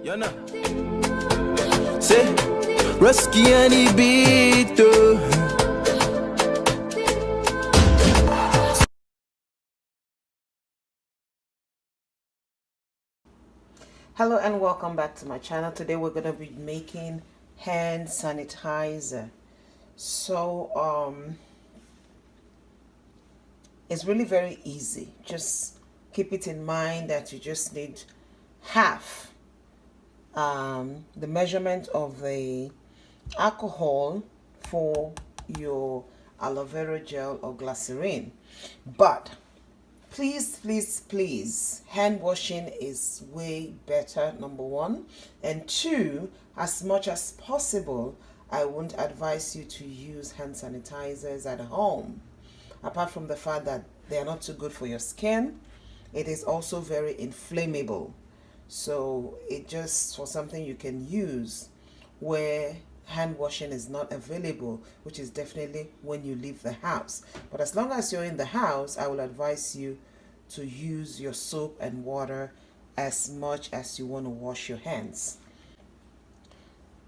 You know. Say, Rusky any beat. Hello and welcome back to my channel. Today we're going to be making hand sanitizer. So it's really very easy. Just keep it in mind that you just need half the measurement of the alcohol for your aloe vera gel or glycerin. But please, hand washing is way better, number one. And two, as much as possible, I won't advise you to use hand sanitizers at home. Apart from the fact that they are not too good for your skin, it is also very inflammable. So it just for something you can use where hand washing is not available, which is definitely when you leave the house. But as long as you're in the house, I will advise you to use your soap and water as much as you want to wash your hands.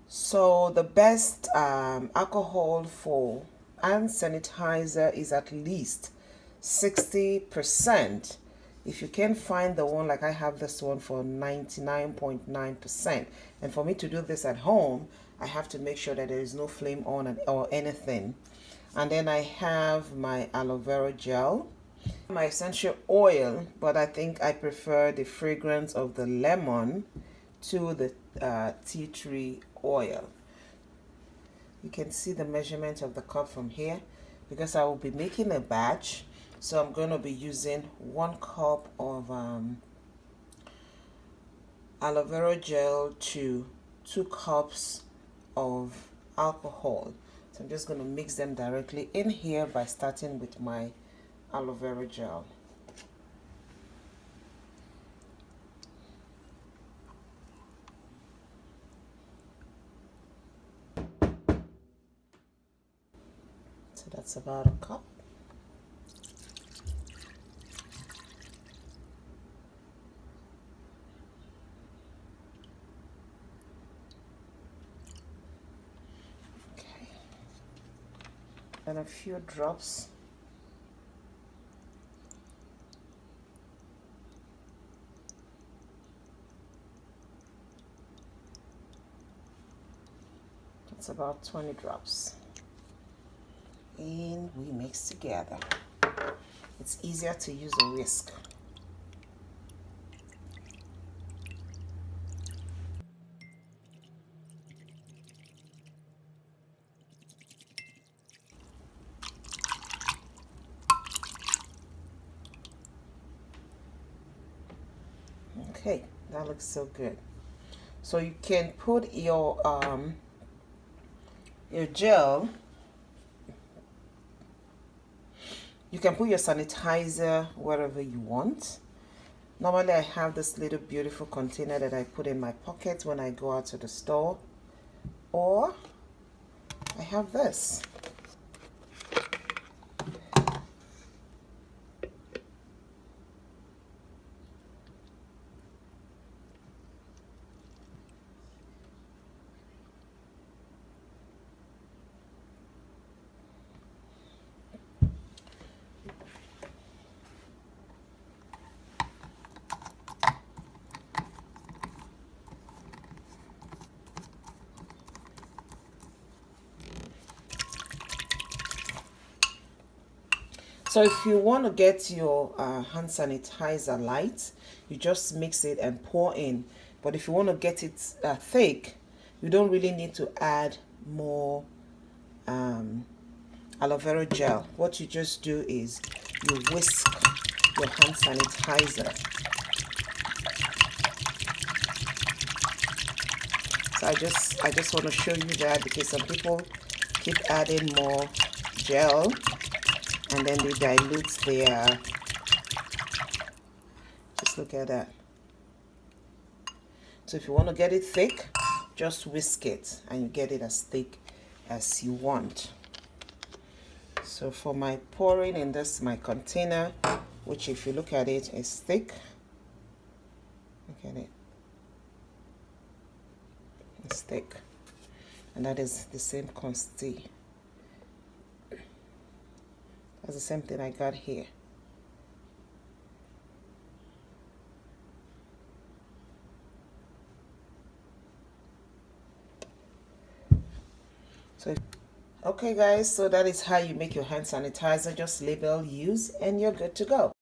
So the best alcohol for hand sanitizer is at least 60%. If you can find the one, like I have this one for 99.9%. And for me to do this at home, I have to make sure that there is no flame on or anything. And then I have my aloe vera gel, my essential oil, but I think I prefer the fragrance of the lemon to the tea tree oil. You can see the measurement of the cup from here because I will be making a batch. So I'm going to be using 1 cup of aloe vera gel to 2 cups of alcohol. So I'm just going to mix them directly in here by starting with my aloe vera gel. So that's about a cup. And a few drops it's about 20 drops, and we mix together. It's easier to use a whisk. Okay, that looks so good. So you can put your gel, you can put your sanitizer wherever you want. Normally I have this little beautiful container that I put in my pocket when I go out to the store, or I have this. So if you want to get your hand sanitizer light, you just mix it and pour in. But if you want to get it thick, you don't really need to add more aloe vera gel. What you just do is you whisk your hand sanitizer. So I just want to show you that because some people keep adding more gel and then they dilute their, just look at that. So if you want to get it thick, just whisk it and you get it as thick as you want. So for my pouring in this, my container, which if you look at it is thick, look at it. this thick, and that is the same quantity. That's the same thing I got here. So okay guys, so that is how you make your hand sanitizer. Just label, use, and you're good to go.